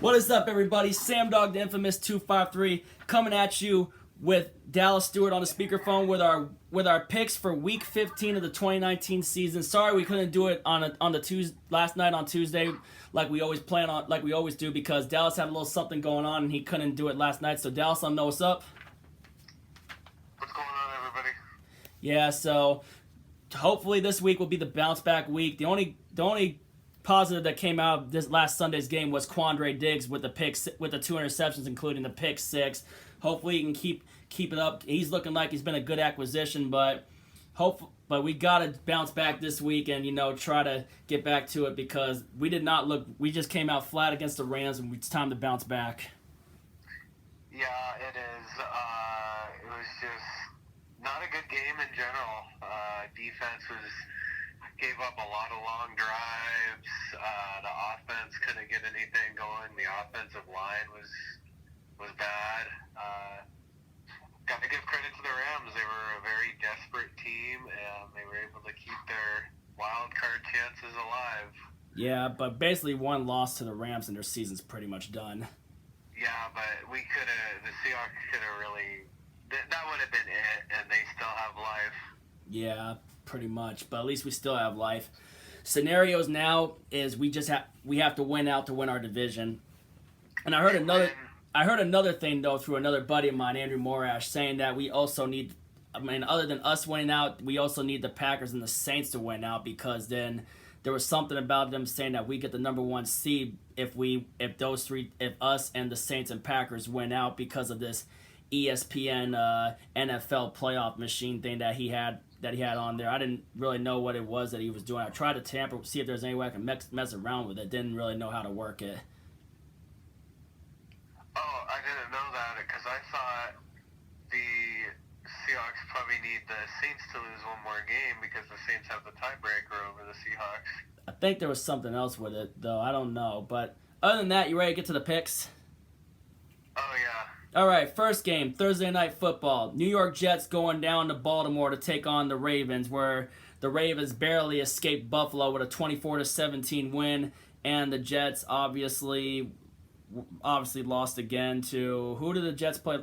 What is up, everybody? Sam Dog, the infamous 253, coming at you with Dallas Stewart on the speakerphone with our picks for Week 15 of the 2019 season. Sorry we couldn't do it on the Tuesday last night on Tuesday like we always do because Dallas had a little something going on and he couldn't do it last night. So Dallas, I know what's up. What's going on, everybody? Yeah, so hopefully this week will be the bounce back week. The only positive that came out of this last Sunday's game was Quandre Diggs with the two interceptions, including the pick six. Hopefully he can keep it up. He's looking like he's been a good acquisition, but we gotta bounce back this week and try to get back to it because we did not look. We just came out flat against the Rams, and it's time to bounce back. Yeah, it is. It was just not a good game in general. Defense gave up a lot of long drives. The offense couldn't get anything going. The offensive line was bad. Got to give credit to the Rams. They were a very desperate team, and they were able to keep their wild card chances alive. Yeah, but basically one loss to the Rams and their season's pretty much done. Yeah, but the Seahawks could have really, that would have been it, and they still have life. Yeah, pretty much. But at least we still have life. Scenarios now is we have to win out to win our division. And I heard another thing though through another buddy of mine, Andrew Morash, saying that we also need, other than us winning out, we also need the Packers and the Saints to win out because then there was something about them saying that we get the number one seed if us and the Saints and Packers win out because of this ESPN NFL playoff machine thing that he had on there. I didn't really know what it was that he was doing. I tried to see if there's any way I can mess around with it. Didn't really know how to work it. Oh, I didn't know that because I thought the Seahawks probably need the Saints to lose one more game because the Saints have the tiebreaker over the Seahawks. I think there was something else with it, though. I don't know. But other than that, you ready to get to the picks? Oh, yeah. All right, first game, Thursday Night Football. New York Jets going down to Baltimore to take on the Ravens, where the Ravens barely escaped Buffalo with a 24-17 win, and the Jets obviously lost again to who did the Jets play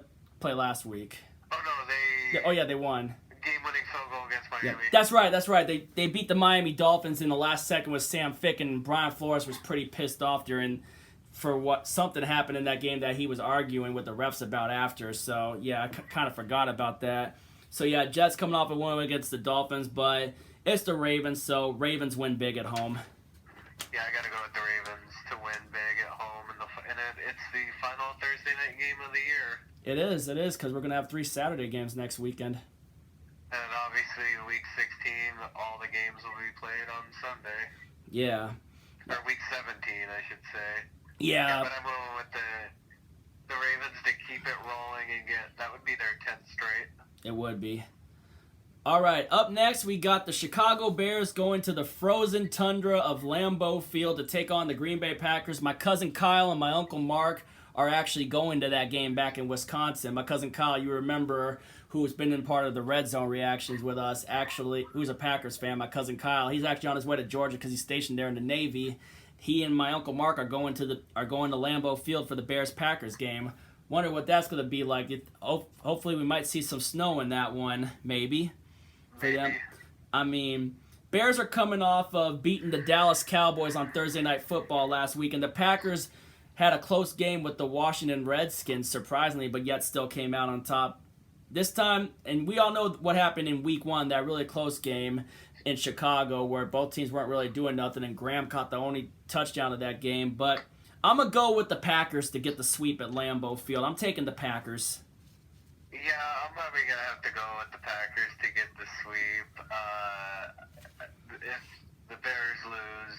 last week? Oh no, they won. Game-winning field goal against Miami. Yeah, that's right. They beat the Miami Dolphins in the last second with Sam Fick, and Brian Flores was pretty pissed off for what something happened in that game that he was arguing with the refs about after. So yeah, I kind of forgot about that. So yeah, Jets coming off a win against the Dolphins, but it's the Ravens, so Ravens win big at home. Yeah, I gotta go with the Ravens to win big at home, and it's the final Thursday night game of the year. It is, because we're gonna have 3 Saturday games next weekend. And obviously, Week 16, all the games will be played on Sunday. Yeah. Or Week 17, I should say. Yeah. But I'm going with the Ravens to keep it rolling and that would be their 10th straight. It would be. All right, up next we got the Chicago Bears going to the frozen tundra of Lambeau Field to take on the Green Bay Packers. My cousin Kyle and my uncle Mark are actually going to that game back in Wisconsin. My cousin Kyle, you remember, who's been in part of the Red Zone reactions with us, actually, who's a Packers fan. My cousin Kyle, he's actually on his way to Georgia because he's stationed there in the Navy. He and my uncle Mark are going to Lambeau Field for the Bears-Packers game. Wonder what that's going to be like. Hopefully we might see some snow in that one, maybe. For them. I mean, Bears are coming off of beating the Dallas Cowboys on Thursday Night Football last week, and the Packers had a close game with the Washington Redskins, surprisingly, but yet still came out on top. This time, and we all know what happened in Week 1, that really close game in Chicago where both teams weren't really doing nothing, and Graham caught the only touchdown of that game. But I'm going to go with the Packers to get the sweep at Lambeau Field. I'm taking the Packers. Yeah, I'm probably going to have to go with the Packers to get the sweep. If the Bears lose,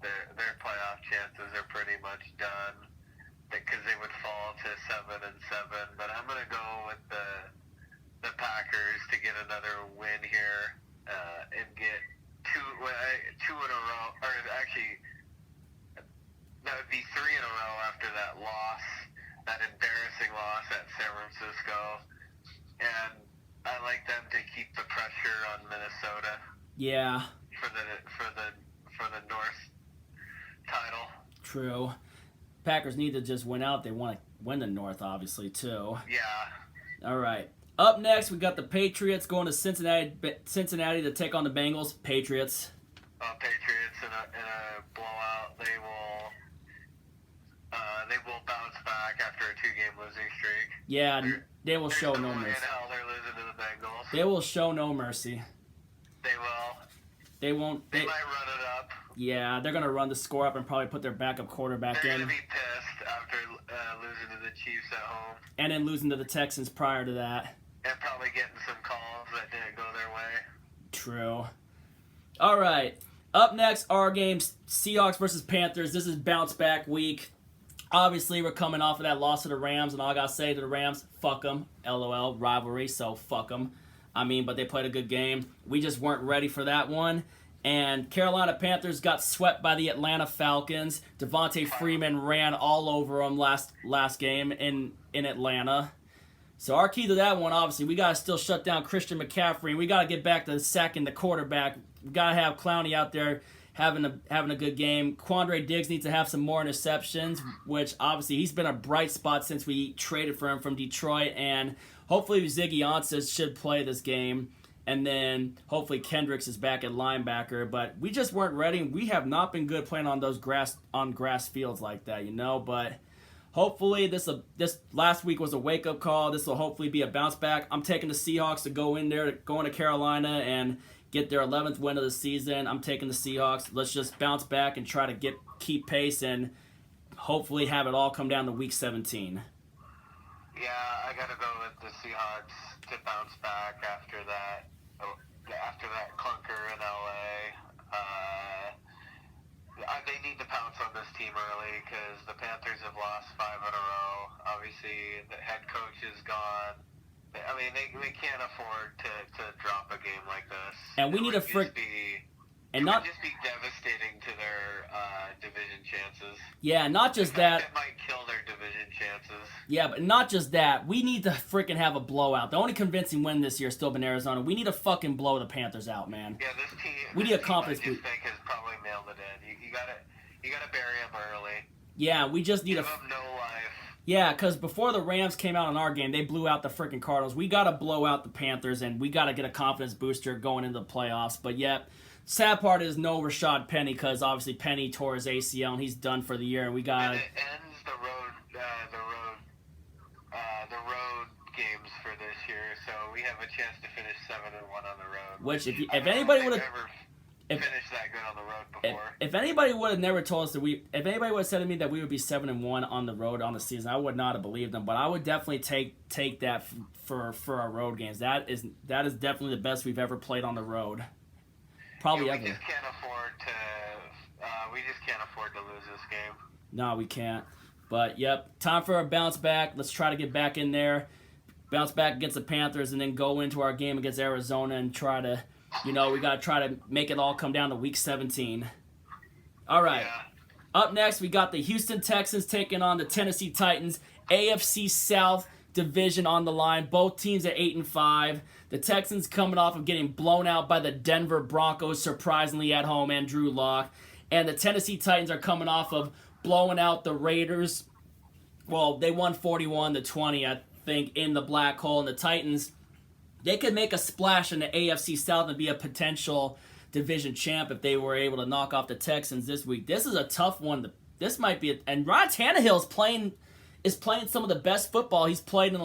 their playoff chances are pretty much done because they would fall to 7-7. But I'm going to go with the Packers to get another win here and get two in a row. Or actually, that would be 3 in a row after that loss, that embarrassing loss at San Francisco. And I like them to keep the pressure on Minnesota. Yeah. For the North title. True. Packers need to just win out. They want to win the North, obviously, too. Yeah. All right. Up next, we got the Patriots going to Cincinnati to take on the Bengals. Patriots. Patriots in a blowout. They will bounce back after a 2-game losing streak. Yeah, they will show no mercy. Hell, they're losing to the Bengals. They will show no mercy. They will. They won't. They might run it up. Yeah, they're gonna run the score up and probably put their backup quarterback They're in. gonna be pissed after losing to the Chiefs at home. And then losing to the Texans prior to that. And probably getting some calls that didn't go their way. True. All right. Up next, our games: Seahawks versus Panthers. This is bounce back week. Obviously, we're coming off of that loss to the Rams, and all I gotta say to the Rams, fuck them. LOL, rivalry, so fuck them. I mean, but they played a good game. We just weren't ready for that one. And Carolina Panthers got swept by the Atlanta Falcons. Devontae Freeman ran all over them last game in Atlanta. So our key to that one, obviously, we got to still shut down Christian McCaffrey, and we got to get back to sacking the quarterback. We got to have Clowney out there having a good game. Quandre Diggs needs to have some more interceptions, which obviously he's been a bright spot since we traded for him from Detroit, and hopefully Ziggy Ansah should play this game. And then hopefully Kendricks is back at linebacker, but we just weren't ready. We have not been good playing on those grass fields like that, But hopefully this last week was a wake up call. This will hopefully be a bounce back. I'm taking the Seahawks to go into Carolina and get their 11th win of the season. I'm taking the Seahawks. Let's just bounce back and try to keep pace and hopefully have it all come down to week 17. Yeah, I gotta go with the Seahawks to bounce back after that clunker in LA. They need to pounce on this team early because the Panthers have lost 5 in a row. Obviously, the head coach is gone. I mean, they can't afford to drop a game like this. And we need to It would just be devastating to their division chances. Yeah, not just that. It might kill their division chances. Yeah, but not just that. We need to freaking have a blowout. The only convincing win this year has still been Arizona. We need to fucking blow the Panthers out, man. Yeah, this team. We need a confidence boost. I just think has probably mailed it in. You gotta bury them early. Yeah, we just need Give them no life. Yeah, because before the Rams came out in our game, they blew out the freaking Cardinals. We got to blow out the Panthers, and we got to get a confidence booster going into the playoffs. But yet, sad part is no Rashad Penny, because obviously Penny tore his ACL, and he's done for the year. And we got. And it ends the road games for this year, so we have a chance to finish 7-1 on the road. Which, if anybody would have finished that good on the road before. If anybody would have never told us if anybody would have said to me that we would be 7-1 on the road on the season, I would not have believed them. But I would definitely take that for our road games. That is definitely the best we've ever played on the road. Probably ever. We just can't afford to lose this game. No, we can't. But yep, time for a bounce back. Let's try to get back in there, bounce back against the Panthers, and then go into our game against Arizona and try to. We got to try to make it all come down to week 17. All right. Yeah. Up next, we got the Houston Texans taking on the Tennessee Titans. AFC South division on the line. Both teams at 8-5. The Texans coming off of getting blown out by the Denver Broncos, surprisingly at home, and Drew Lock. And the Tennessee Titans are coming off of blowing out the Raiders. Well, they won 41-20, I think, in the black hole. And the Titans, they could make a splash in the AFC South and be a potential division champ if they were able to knock off the Texans this week. This is a tough one. This might be and Ryan Tannehill is playing some of the best football he's played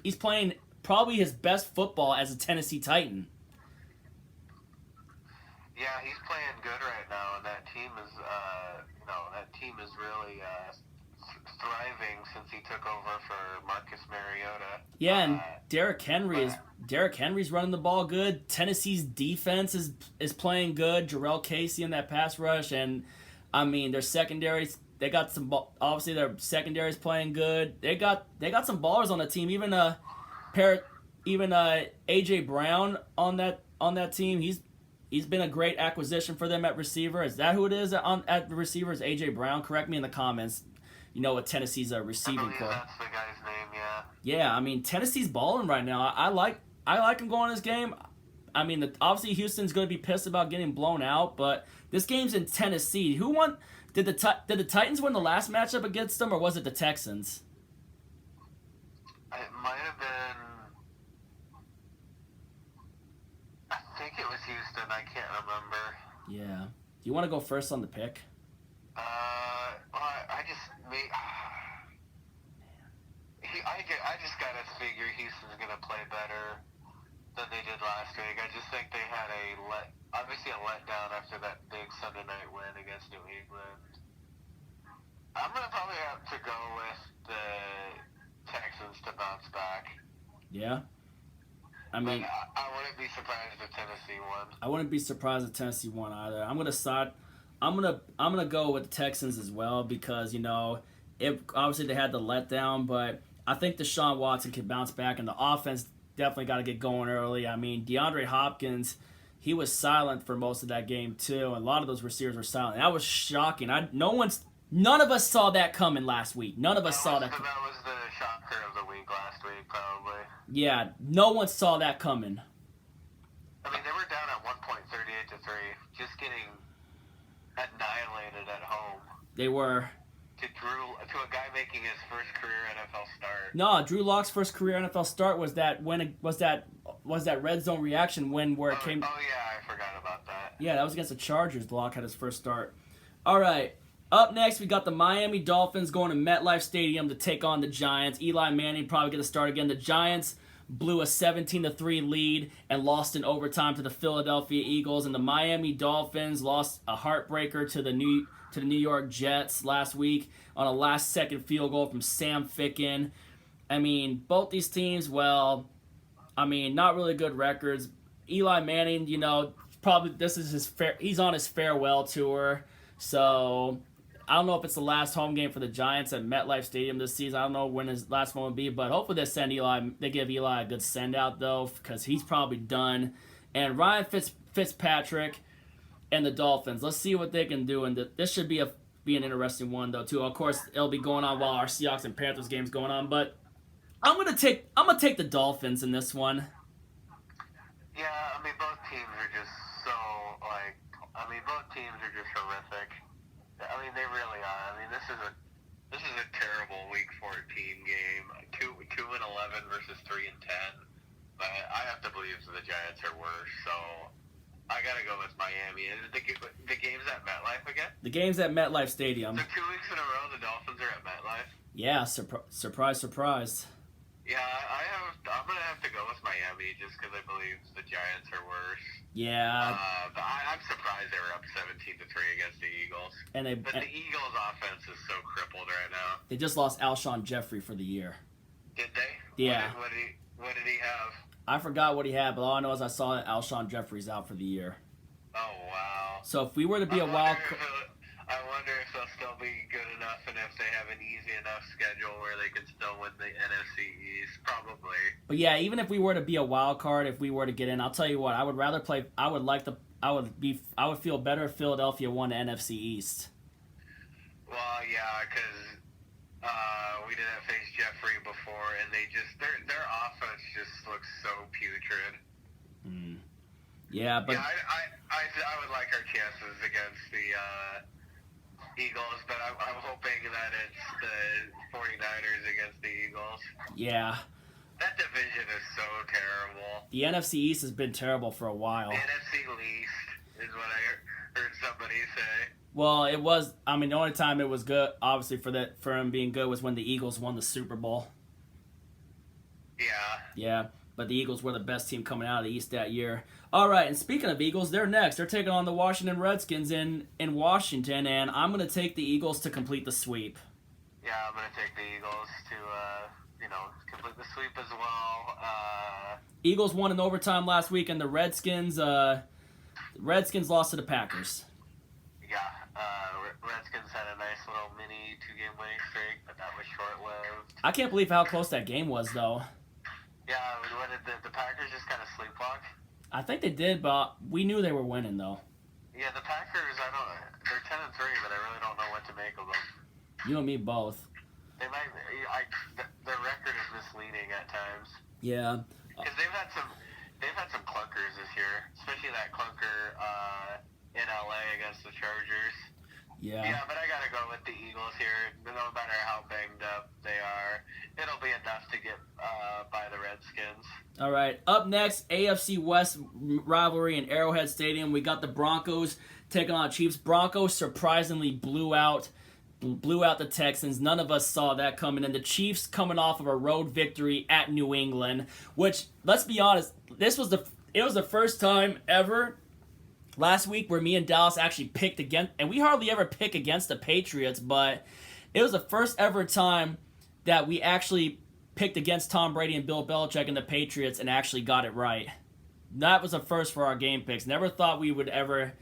he's playing probably his best football as a Tennessee Titan. Yeah, he's playing good right now, and that team is really thriving since he took over for Marcus Mariota. Yeah, and Derrick Henry's running the ball good. Tennessee's defense is playing good. Jarrell Casey in that pass rush, and I mean their secondaries. They got some. Obviously, their secondary's playing good. They got some ballers on the team. Even AJ Brown on that team. He's been a great acquisition for them at receiver. Is that who it is at the receiver? Is AJ Brown? Correct me in the comments. What Tennessee's receiving core. That's the guy's name, yeah. Yeah, I mean Tennessee's balling right now. I like him going this game. I mean, obviously Houston's going to be pissed about getting blown out, but this game's in Tennessee. Did the Titans win the last matchup against them, or was it the Texans? It might have been. I think it was Houston. I can't remember. Yeah. Do you want to go first on the pick? I just I just gotta figure Houston's gonna play better than they did last week. I just think they had obviously a letdown after that big Sunday night win against New England. I'm gonna probably have to go with the Texans to bounce back. Yeah. I mean, I wouldn't be surprised if Tennessee won. I wouldn't be surprised if Tennessee won either. I'm gonna go with the Texans as well because obviously they had the letdown, but I think Deshaun Watson can bounce back, and the offense definitely got to get going early. I mean, DeAndre Hopkins, he was silent for most of that game too, and a lot of those receivers were silent. That was shocking. None of us saw that coming last week. None of us saw that. That was the shocker of the week last week, probably. Yeah, no one saw that coming. I mean, they were down at 1.38-3, just getting annihilated at home. They were. To a guy making his first career NFL start. No, Drew Lock's first career NFL start was that red zone reaction where it came. Oh yeah, I forgot about that. Yeah, that was against the Chargers. Lock had his first start. All right. Up next, we got the Miami Dolphins going to MetLife Stadium to take on the Giants. Eli Manning probably going to start again. The Giants blew a 17-3 lead and lost in overtime to the Philadelphia Eagles, and the Miami Dolphins lost a heartbreaker to the New York Jets last week on a last-second field goal from Sam Ficken. I mean, both these teams, not really good records. Eli Manning, probably he's on his farewell tour, so I don't know if it's the last home game for the Giants at MetLife Stadium this season. I don't know when his last one will be, but hopefully they give Eli a good send-out, though, because he's probably done. And Ryan Fitzpatrick and the Dolphins, let's see what they can do. And this should be an interesting one, though, too. Of course, it'll be going on while our Seahawks and Panthers game's going on, but I'm gonna take the Dolphins in this one. Yeah, I mean, both teams are just both teams are just horrific. I mean, they really are. I mean, this is a terrible Week 14 game. 2-11 versus 3-10. But I have to believe the Giants are worse. So I gotta go with Miami. The game's at MetLife again. The game's at MetLife Stadium. So 2 weeks in a row, the Dolphins are at MetLife. Yeah, surprise. Yeah, I'm gonna have to go with Miami just because I believe the Giants are worse. Yeah. But I'm surprised they were up 17-3 against the Eagles. But the Eagles' offense is so crippled right now. They just lost Alshon Jeffrey for the year. Did they? Yeah. What did he have? I forgot what he had, but all I know is I saw that Alshon Jeffrey's out for the year. Oh wow. So if we were to be a wild card. I wonder if they'll still be good enough and if they have an easy enough schedule where they can still win the NFC East. Probably. But yeah, even if we were to be a wild card, if we were to get in, I'll tell you what, I would feel better if Philadelphia won the NFC East. Well, yeah, because we didn't face Jeffrey before, and their offense just looks so putrid. Yeah, but I would like our chances against the Eagles, but I'm hoping that it's the 49ers against the Eagles. Yeah. That division is so terrible. The NFC East has been terrible for a while. The NFC least is what I heard somebody say. Well, it was. I mean, the only time it was good, obviously, for him being good was when the Eagles won the Super Bowl. Yeah. Yeah, but the Eagles were the best team coming out of the East that year. All right, and speaking of Eagles, they're next. They're taking on the Washington Redskins in Washington, and I'm going to take the Eagles to complete the sweep. Yeah, I'm going to take the Eagles to, complete the sweep as well. Eagles won in overtime last week, and the Redskins lost to the Packers. Yeah, Redskins had a nice little mini 2-game winning streak, but that was short-lived. I can't believe how close that game was, though. Yeah, what did the Packers just kind of sleepwalk? I think they did, but we knew they were winning, though. Yeah, the Packers, they're 10-3, but I really don't know what to make of them. You and me both. They might, their record is misleading at times. Yeah. Because they've had some clunkers this year, especially that clunker in LA against the Chargers. Yeah, but I got to go with the Eagles here. No matter how banged up they are, it'll be enough to get by the Redskins. All right. Up next, AFC West rivalry in Arrowhead Stadium. We got the Broncos taking on Chiefs. Broncos surprisingly blew out the Texans. None of us saw that coming. And the Chiefs coming off of a road victory at New England, which, let's be honest, it was the first time ever last week where me and Dallas actually picked against, and we hardly ever pick against the Patriots, but it was the first ever time that we actually picked against Tom Brady and Bill Belichick and the Patriots and actually got it right. That was a first for our game picks. Never thought we would ever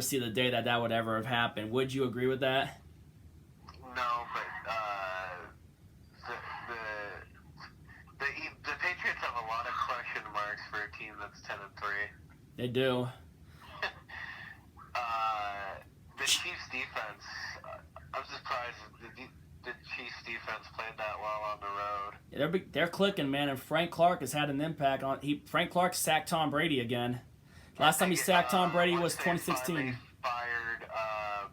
see the day that would ever have happened. Would you agree with that? No, but the Patriots have a lot of question marks for a team that's 10-3. They do. The Chiefs defense, I'm surprised the Chiefs defense played that well on the road. They're clicking, man, and Frank Clark has had an impact on. Frank Clark sacked Tom Brady again. Last time he sacked Tom Brady was 2016. They fired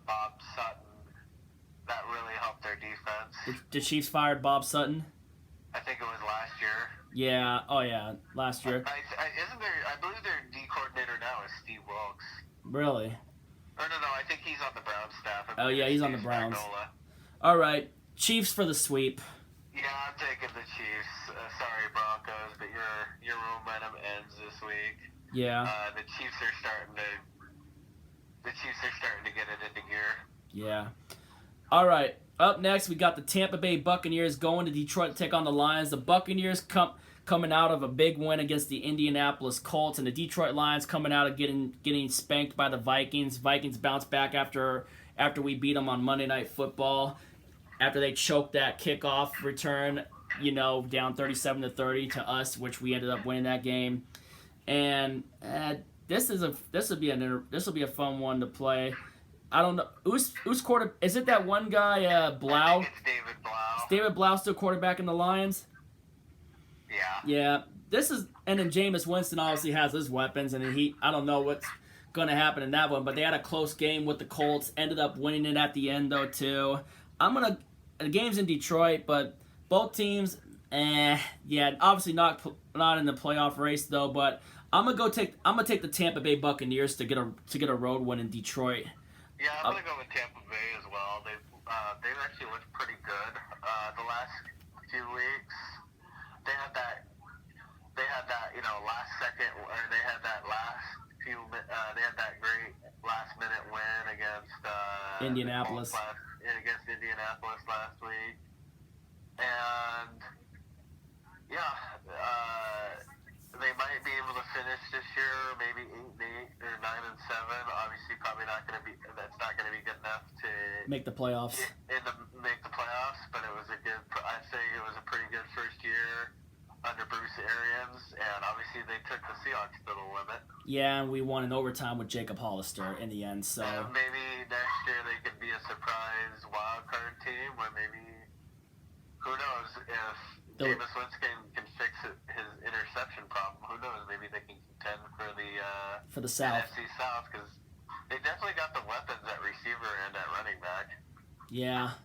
Bob Sutton. That really helped their defense. The Chiefs fired Bob Sutton. I think it was last year. Yeah. Oh yeah, last year. I believe their D coordinator now is Steve Wilkes. Really? No, I think he's on the Browns staff. Oh yeah, he's on the Browns. All right, Chiefs for the sweep. Yeah, I'm taking the Chiefs. Sorry, Broncos, but your momentum ends this week. Yeah. The Chiefs are starting to get it into gear. Yeah. All right. Up next, we got the Tampa Bay Buccaneers going to Detroit to take on the Lions. The Buccaneers coming out of a big win against the Indianapolis Colts, and the Detroit Lions coming out of getting spanked by the Vikings. Vikings bounced back after we beat them on Monday Night Football, after they choked that kickoff return, down 37-30 to us, which we ended up winning that game. And this will be a fun one to play. I don't know who's quarter. Is it that one guy Blau? I think it's David Blau. Is David Blau still quarterback in the Lions? Yeah. Yeah. And then Jameis Winston obviously has his weapons, and I don't know what's going to happen in that one, but they had a close game with the Colts, ended up winning it at the end though too. The game's in Detroit, but both teams, obviously not in the playoff race though, but I'm gonna take the Tampa Bay Buccaneers to get a road win in Detroit. Yeah, I'm gonna go with Tampa Bay as well. They've actually looked pretty good the last few weeks. They had that last second, or they had that they had that great last minute win against Indianapolis. Against Indianapolis last week, and they might be able to finish this year maybe 8-8 or 9-7. Obviously, probably not going to be. That's not going to be good enough to make the playoffs. Make the playoffs, but I'd say it was a pretty good first year under Bruce Arians, and obviously they took the Seahawks to the limit. Yeah, and we won in overtime with Jacob Hollister in the end. So maybe next year they could be a surprise wild card team, or maybe who knows if Jameis Winston can fix his interception problem. Who knows? Maybe they can contend for the South. NFC South, because they definitely got the weapons at receiver and at running back. Yeah.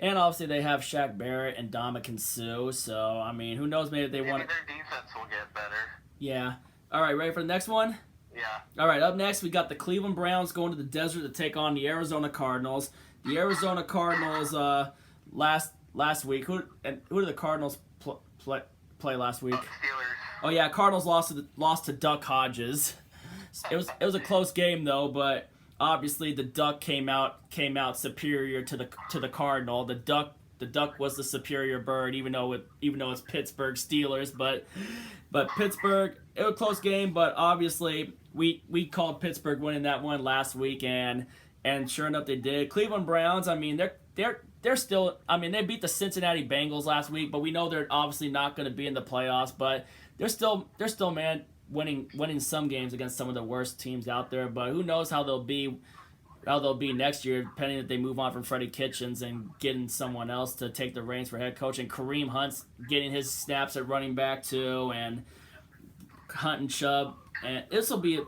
And obviously they have Shaq Barrett and Ndamukong Suh, so, I mean, who knows, maybe they want... Their defense will get better. Yeah. All right, ready for the next one? Yeah. All right, up next, we got the Cleveland Browns going to the desert to take on the Arizona Cardinals. The Arizona Cardinals, last week, who did the Cardinals play last week? Steelers. Oh, yeah, Cardinals lost to Duck Hodges. It was a close game, though, but... Obviously, the Duck came out superior to the Cardinal. The Duck was the superior bird, even though it's Pittsburgh Steelers. But Pittsburgh, it was a close game. But obviously, we called Pittsburgh winning that one last week, and sure enough, they did. Cleveland Browns, I mean, they're still. I mean, they beat the Cincinnati Bengals last week, but we know they're obviously not going to be in the playoffs. But they're still man. Winning some games against some of the worst teams out there, but who knows how they'll be next year, depending if they move on from Freddie Kitchens and getting someone else to take the reins for head coach, and Kareem Hunt's getting his snaps at running back too, and Hunt and Chubb, and this will be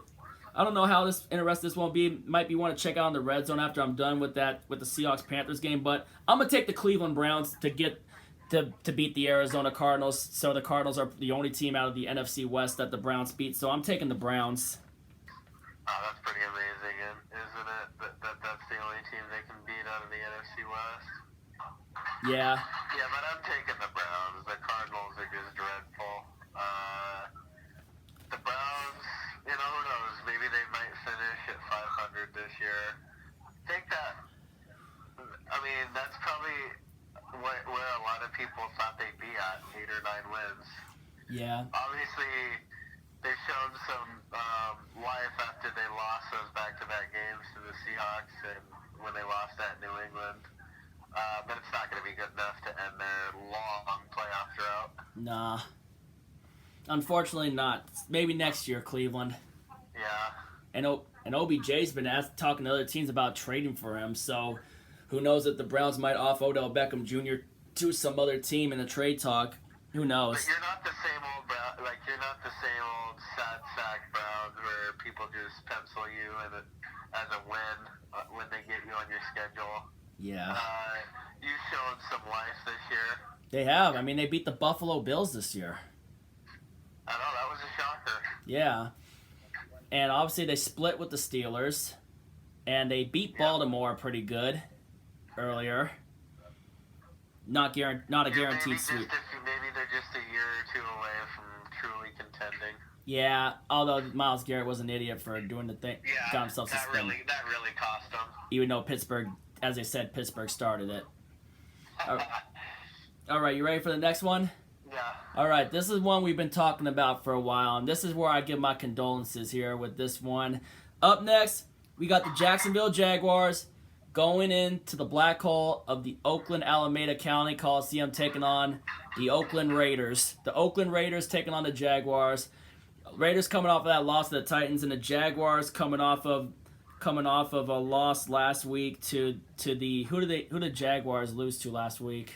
I don't know how interesting this won't be. Might be one to check out on the red zone after I'm done with the Seahawks Panthers game. But I'm gonna take the Cleveland Browns to beat the Arizona Cardinals. So the Cardinals are the only team out of the NFC West that the Browns beat. So I'm taking the Browns. Oh, that's pretty amazing, isn't it? That's the only team they can beat out of the NFC West. Yeah. Yeah, but I'm taking the Browns. The Cardinals are just dreadful. The Browns, who knows? Maybe they might finish at 500 this year. That's probably where a lot of people thought they'd be at, 8 or 9 wins. Yeah. Obviously, they've shown some life after they lost those back-to-back games to the Seahawks and when they lost at New England. But it's not going to be good enough to end their long playoff drought. Nah. Unfortunately not. Maybe next year, Cleveland. Yeah. And OBJ's been talking to other teams about trading for him, so who knows if the Browns might off Odell Beckham Jr. to some other team in a trade talk. Who knows? But you're not the same old you're not the same old sad sack Browns where people just pencil you as a win when they get you on your schedule. Yeah. You've shown some life this year. They have. They beat the Buffalo Bills this year. I know, that was a shocker. Yeah. And obviously they split with the Steelers. And they beat Baltimore pretty good earlier. Not a guaranteed sweep. Maybe they're just a year or two away from truly contending. Yeah, although Myles Garrett was an idiot for doing the thing. Yeah, got himself suspended. That really cost them. Even though Pittsburgh, as I said, Pittsburgh started it. All right, you ready for the next one? Yeah. All right, this is one we've been talking about for a while, and this is where I give my condolences here with this one. Up next, we got the Jacksonville Jaguars going into the black hole of the Oakland Alameda County Coliseum, taking on the Oakland Raiders. The Oakland Raiders taking on the Jaguars. Raiders coming off of that loss to the Titans, and the Jaguars coming off of a loss last week to the who did Jaguars lose to last week?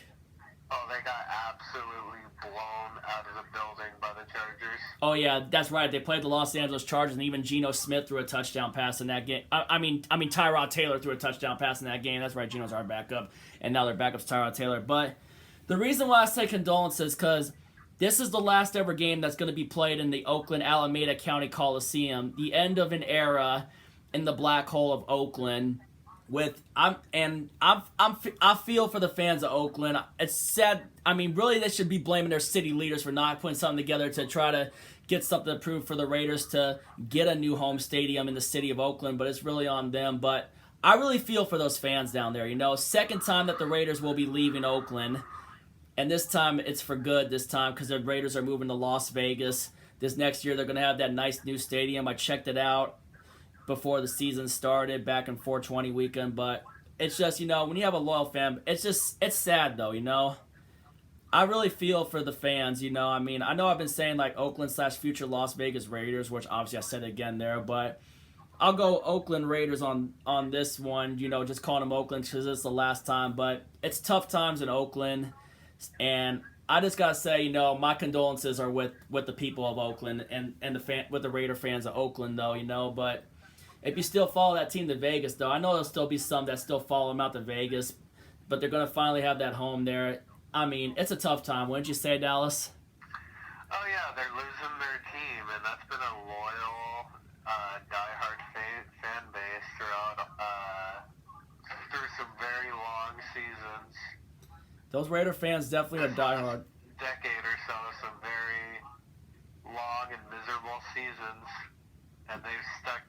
Oh, they got absolutely blown out of the building by the Chargers. Oh yeah, that's right. They played the Los Angeles Chargers, and even Geno Smith threw a touchdown pass in that game. I mean Tyrod Taylor threw a touchdown pass in that game. That's right. Geno's our backup, and now their backup's Tyrod Taylor. But the reason why I say condolences because this is the last ever game that's going to be played in the Oakland Alameda County Coliseum. The end of an era in the black hole of Oakland. I feel for the fans of Oakland. It's sad. Really, they should be blaming their city leaders for not putting something together to try to get something approved for the Raiders to get a new home stadium in the city of Oakland. But it's really on them. But I really feel for those fans down there. Second time that the Raiders will be leaving Oakland, and this time it's for good. This time because the Raiders are moving to Las Vegas. This next year they're going to have that nice new stadium. I checked it out before the season started back in 420 weekend, but it's just, when you have a loyal fan, it's sad though, I really feel for the fans, I know I've been saying like Oakland/future Las Vegas Raiders, which obviously I said it again there, but I'll go Oakland Raiders on this one, just calling them Oakland because it's the last time, but it's tough times in Oakland, and I just gotta say, my condolences are with the people of Oakland and with the Raider fans of Oakland though, but if you still follow that team to Vegas, though, I know there'll still be some that still follow them out to Vegas, but they're going to finally have that home there. It's a tough time, wouldn't you say, Dallas? Oh, yeah, they're losing their team, and that's been a loyal, diehard fan base through some very long seasons. Those Raider fans definitely are diehard. Decade or so, some very long and miserable seasons, and they've stuck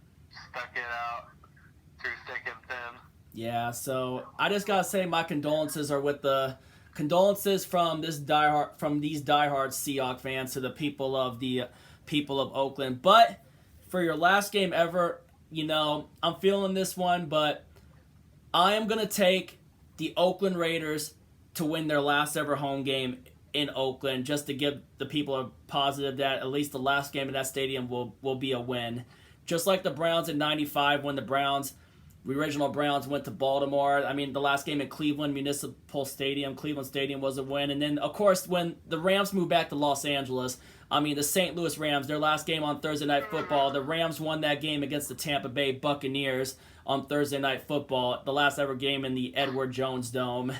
it out through thick and thin. Yeah, so I just gotta say my condolences are with the condolences from these diehard Seahawks fans to the people of Oakland. But for your last game ever, I'm feeling this one, but I am gonna take the Oakland Raiders to win their last ever home game in Oakland, just to give the people a positive that at least the last game in that stadium will be a win. Just like the Browns in '95 when the Browns The original Browns went to Baltimore. I mean, the last game at Cleveland Cleveland Stadium was a win. And then, of course, when the Rams moved back to Los Angeles, I mean, the St. Louis Rams, their last game on Thursday Night Football, the Rams won that game against the Tampa Bay Buccaneers on Thursday Night Football, the last ever game in the Edward Jones Dome.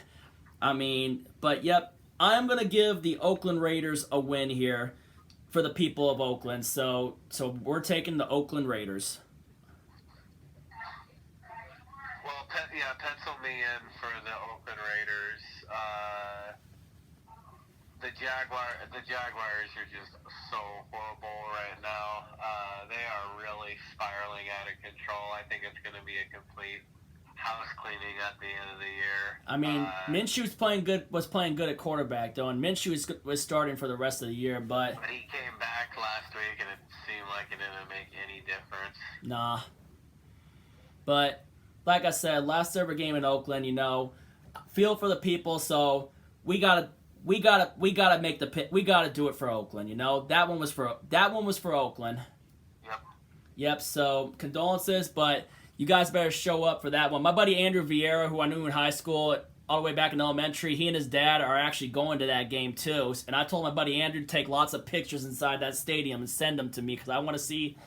I mean, but yep, I'm going to give the Oakland Raiders a win here for the people of Oakland. So we're taking the Oakland Raiders. Pencil me in for the Oakland Raiders. The Jaguars are just so horrible right now. They are really spiraling out of control. I think it's going to be a complete house cleaning at the end of the year. I mean, Minshew was playing good at quarterback though, and Minshew was starting for the rest of the year. But he came back last week, and it seemed like it didn't make any difference. Nah. But like I said, last ever game in Oakland, feel for the people. So we gotta make the pit. We gotta do it for Oakland. That one was for Oakland. Yep. So condolences, but you guys better show up for that one. My buddy Andrew Vieira, who I knew in high school, all the way back in elementary, he and his dad are actually going to that game too. And I told my buddy Andrew to take lots of pictures inside that stadium and send them to me because I want to see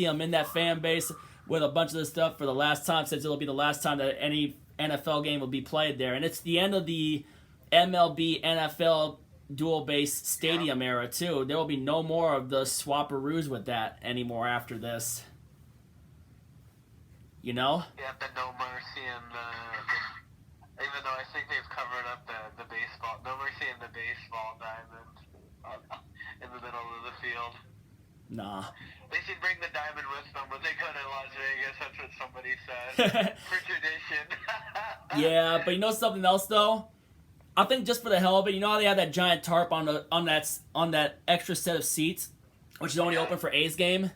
him in that fan base with a bunch of this stuff for the last time, since it'll be the last time that any NFL game will be played there. And it's the end of the MLB NFL dual base stadium era too. There will be no more of the swapperoos with that anymore after this. Yeah, but no mercy even though I think they've covered up the baseball, no mercy in the baseball diamond in the middle of the field. Nah. They should bring the diamond with them when they go to Las Vegas. That's what somebody said. For tradition. Yeah, but something else though? I think just for the hell of it, how they have that giant tarp on that extra set of seats, which is only open for A's game?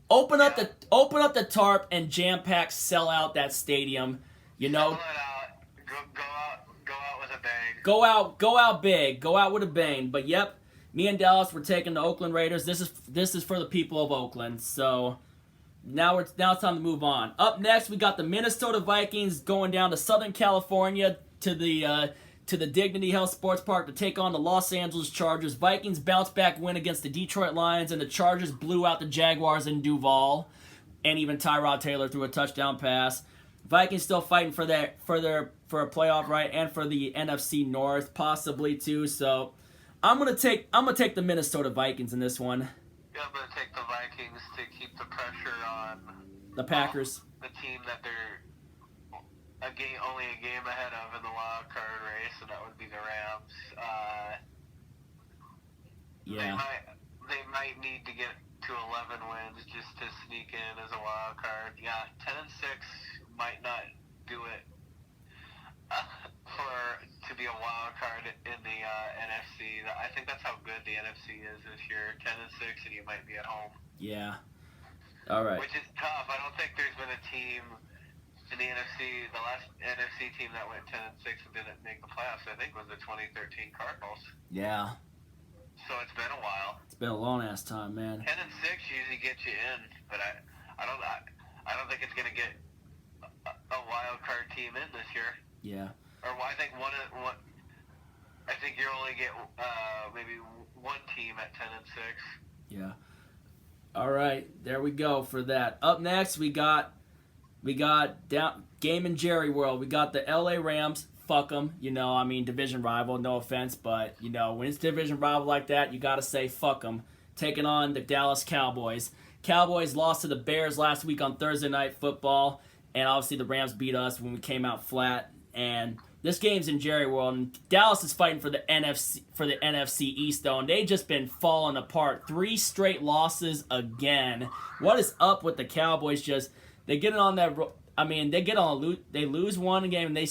Open up the tarp and jam pack sell out that stadium. Sell it out. Go out with a bang. Go out big. Go out with a bang. But yep. Me and Dallas, we're taking the Oakland Raiders. This is for the people of Oakland. So now it's time to move on. Up next, we got the Minnesota Vikings going down to Southern California to the Dignity Health Sports Park to take on the Los Angeles Chargers. Vikings bounce back win against the Detroit Lions, and the Chargers blew out the Jaguars in Duval, and even Tyrod Taylor threw a touchdown pass. Vikings still fighting for a playoff right and for the NFC North possibly too. So I'm gonna take the Minnesota Vikings in this one. Yeah, I'm gonna take the Vikings to keep the pressure on the Packers, the team that they're only a game ahead of in the wild card race, and that would be the Rams. They might need to get to 11 wins just to sneak in as a wild card. Yeah, 10-6 might not do it to be a wild card in the NFC. I think that's how good the NFC is this year. 10-6, and you might be at home. Yeah. All right. Which is tough. I don't think there's been a team in the NFC. The last NFC team that went 10-6 and didn't make the playoffs, I think, was the 2013 Cardinals. Yeah. So it's been a while. It's been a long ass time, man. 10-6 usually gets you in, but I don't think it's gonna get a wild card team in this year. Yeah. Or I think I think you only get maybe one team at 10-6. Yeah. All right, there we go for that. Up next, we got down game in Jerry World. We got the LA Rams. Fuck them, division rival. No offense, but when it's division rival like that, you gotta say fuck them. Taking on the Dallas Cowboys. Cowboys lost to the Bears last week on Thursday Night Football, and obviously the Rams beat us when we came out flat. And this game's in Jerry World, and Dallas is fighting for the NFC East though, and they just been falling apart. 3 straight losses again. What is up with the Cowboys? They get on that. They lose one game and they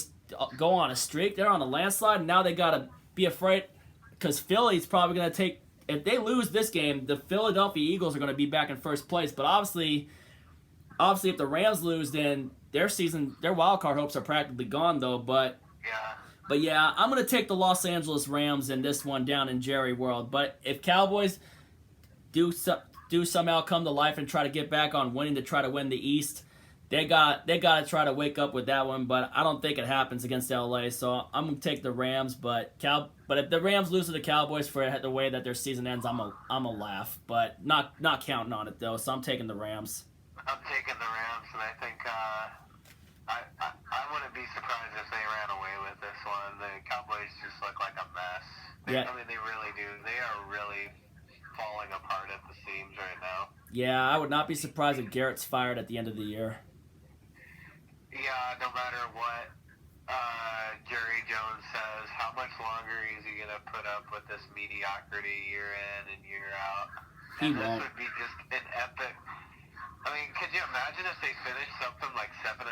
go on a streak. They're on a landslide, and now they gotta be afraid because Philly's probably gonna take. If they lose this game, the Philadelphia Eagles are gonna be back in first place. But obviously, if the Rams lose, then their wild card hopes are practically gone though. But yeah, I'm gonna take the Los Angeles Rams in this one down in Jerry World. But if Cowboys do somehow come to life and try to get back on winning to try to win the East, they got to try to wake up with that one, but I don't think it happens against LA. So I'm gonna take the Rams, but if the Rams lose to the Cowboys for the way that their season ends, I'm a laugh, but not counting on it though. So I'm taking the Rams. I'm taking the Rams, and I think I wouldn't be surprised if they ran away with this one. The Cowboys just look like a mess. I mean, they really do. They are really falling apart at the seams right now. Yeah, I would not be surprised if Garrett's fired at the end of the year. Yeah, no matter what Jerry Jones says, how much longer is he going to put up with this mediocrity year in and year out? He and won't. This would be just an epic. I mean, could you imagine if they finished something like 7-9?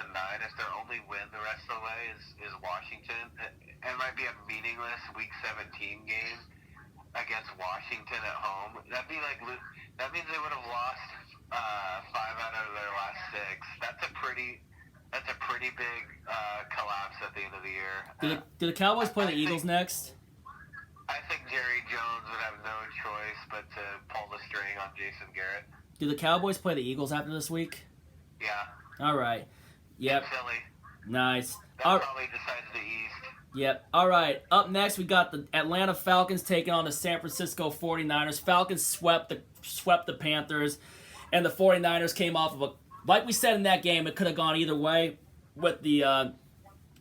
If their only win the rest of the way is Washington, it might be a meaningless Week 17 game against Washington at home. That means they would have lost 5 out of their last 6. That's a pretty big collapse at the end of the year. Do the Cowboys play the Eagles next? I think Jerry Jones would have no choice but to pull the string on Jason Garrett. Do the Cowboys play the Eagles after this week? Yeah. All right. Yep. In Philly. Nice. That probably decides the East. Yep. All right. Up next, we got the Atlanta Falcons taking on the San Francisco 49ers. Falcons swept the Panthers, and the 49ers came off of like we said in that game, it could have gone either way with the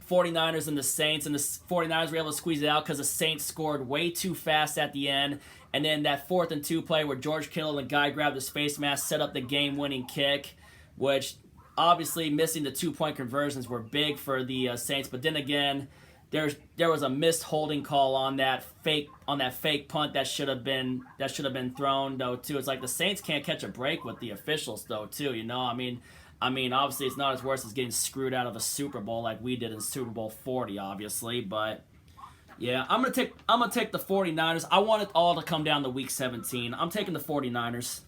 49ers and the Saints, and the 49ers were able to squeeze it out because the Saints scored way too fast at the end. And then that 4th and 2 play where George Kittle and the guy grabbed his face mask, set up the game-winning kick, which obviously missing the 2-point conversions were big for the Saints. But then again, there was a missed holding call on that fake punt that should have been thrown though too. It's like the Saints can't catch a break with the officials though too. You know, I mean, obviously it's not as worse as getting screwed out of a Super Bowl like we did in Super Bowl 40, obviously, but. Yeah, I'm gonna take the 49ers. I want it all to come down to Week 17. I'm taking the 49ers.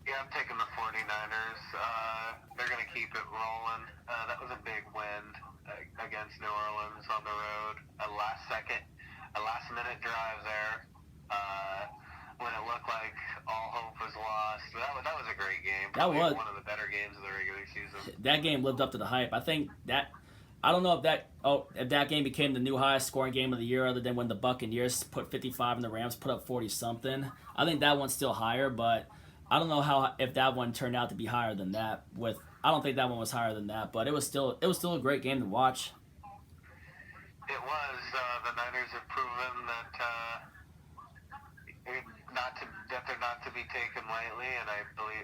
Yeah, I'm taking the 49ers. They're going to keep it rolling. That was a big win against New Orleans on the road. A last-minute drive there when it looked like all hope was lost. That was a great game. Probably That was one of the better games of the regular season. That game lived up to the hype. I don't know if that game became the new highest scoring game of the year, other than when the Buccaneers put 55 and the Rams put up 40 something. I think that one's still higher, but I don't know if that one turned out to be higher than that. I don't think that one was higher than that, but it was still a great game to watch. It was. The Niners have proven that they're not to be taken lightly, and I believe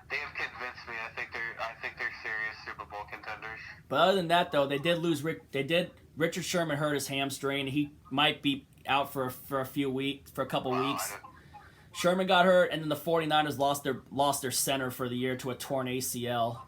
they have convinced me. I think they're serious Super Bowl contenders. But other than that, though, they did lose. Richard Sherman hurt his hamstring. He might be out for a couple weeks. Sherman got hurt, and then the 49ers lost their center for the year to a torn ACL.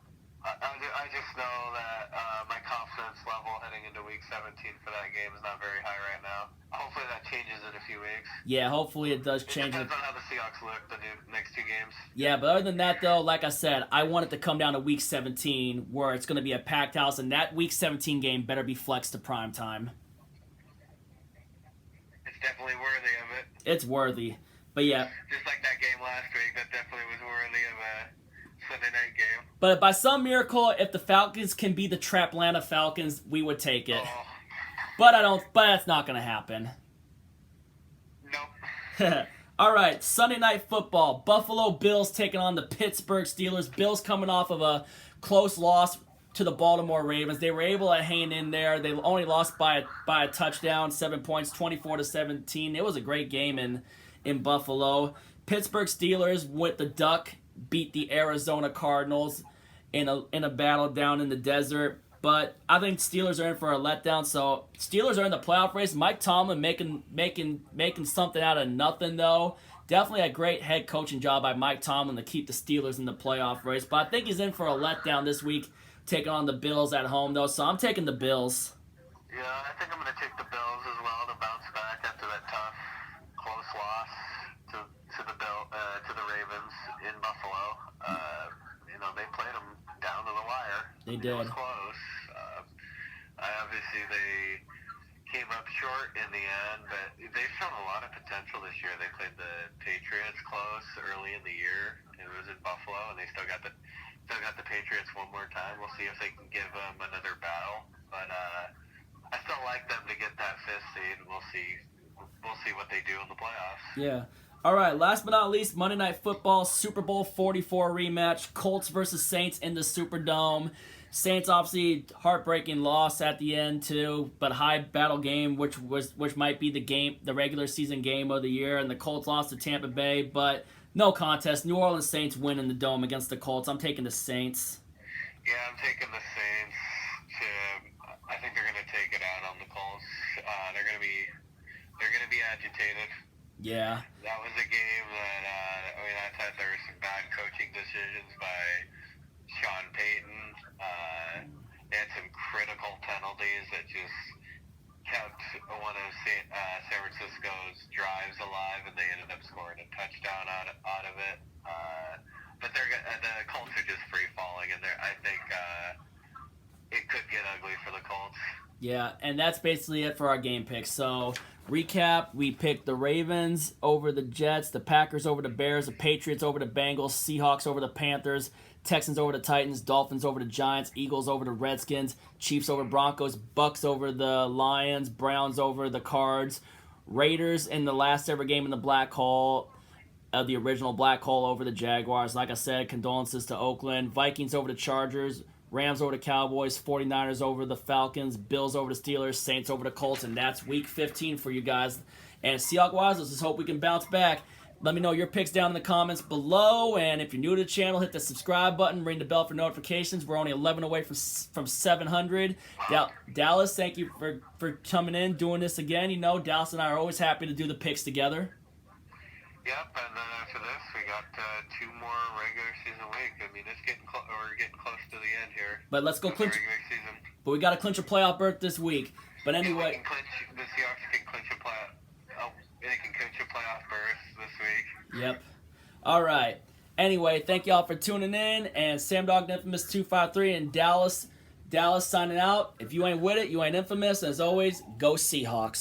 I just know that my confidence level heading into Week 17 for that game is not very high right now. Hopefully that changes in a few weeks. Yeah, hopefully it does change. It depends on how the Seahawks look the next 2 games. Yeah, but other than that, though, like I said, I want it to come down to Week 17, where it's going to be a packed house, and that Week 17 game better be flexed to prime time. It's definitely worthy of it. It's worthy. But yeah. Just like that game last week, that definitely was worthy of a Sunday night game. But by some miracle, if the Falcons can be the Traplanta Falcons, we would take it. Oh. But that's not going to happen. Nope. All right, Sunday Night Football. Buffalo Bills taking on the Pittsburgh Steelers. Bills coming off of a close loss to the Baltimore Ravens. They were able to hang in there. They only lost by a touchdown, 7 points, 24-17. It was a great game in Buffalo. Pittsburgh Steelers with the duck beat the Arizona Cardinals in a battle down in the desert. But I think Steelers are in for a letdown. So Steelers are in the playoff race. Mike Tomlin making something out of nothing though. Definitely a great head coaching job by Mike Tomlin to keep the Steelers in the playoff race. But I think he's in for a letdown this week, taking on the Bills at home though. So I'm taking the Bills. Yeah, I think I'm going to take the Bills as well to bounce back after that tough, close loss to the Ravens in Buffalo. They played them down to the wire. They did. It was close. Obviously, they came up short in the end, but they've shown a lot of potential this year. They played the Patriots close early in the year. It was in Buffalo, and they still got the still got the Patriots one more time. We'll see if they can give them another battle. But I still like them to get that fifth seed. We'll see. We'll see what they do in the playoffs. Yeah. All right, last but not least, Monday Night Football, Super Bowl 44 rematch, Colts versus Saints in the Superdome. Saints obviously heartbreaking loss at the end too, but high battle game, which might be the regular season game of the year, and the Colts lost to Tampa Bay, but no contest. New Orleans Saints win in the Dome against the Colts. I'm taking the Saints. Yeah, I'm taking the Saints. I think they're going to take it out on the Colts. They're going to be agitated. Yeah. That was a game that I thought there were some bad coaching decisions by Sean Payton. They had some critical penalties that just kept one of San Francisco's drives alive, and they ended up scoring a touchdown out of it. But the Colts are just free falling, and I think it could get ugly for the Colts. Yeah, and that's basically it for our game picks. So, recap, we picked the Ravens over the Jets, the Packers over the Bears, the Patriots over the Bengals, Seahawks over the Panthers, Texans over the Titans, Dolphins over the Giants, Eagles over the Redskins, Chiefs over Broncos, Bucks over the Lions, Browns over the Cards, Raiders in the last ever game in the Black Hole, the original Black Hole over the Jaguars. Like I said, condolences to Oakland. Vikings over the Chargers, Rams over the Cowboys, 49ers over the Falcons, Bills over the Steelers, Saints over the Colts, and that's Week 15 for you guys. And Seahawks-wise, let's just hope we can bounce back. Let me know your picks down in the comments below, and if you're new to the channel, hit the subscribe button, ring the bell for notifications. We're only 11 away from 700. Dallas, thank you for coming in, doing this again. You know, Dallas and I are always happy to do the picks together. Yep, and then after this, we got 2 more regular season weeks. I mean, we're getting close to the end here. But let's go clinch. Regular season. But we got to clinch a playoff berth this week. But anyway, the Seahawks can clinch a playoff. Oh, they can clinch a playoff berth this week. Yep. All right. Anyway, thank y'all for tuning in. And Sam Dog Infamous 253 and Dallas signing out. If you ain't with it, you ain't infamous. As always, go Seahawks.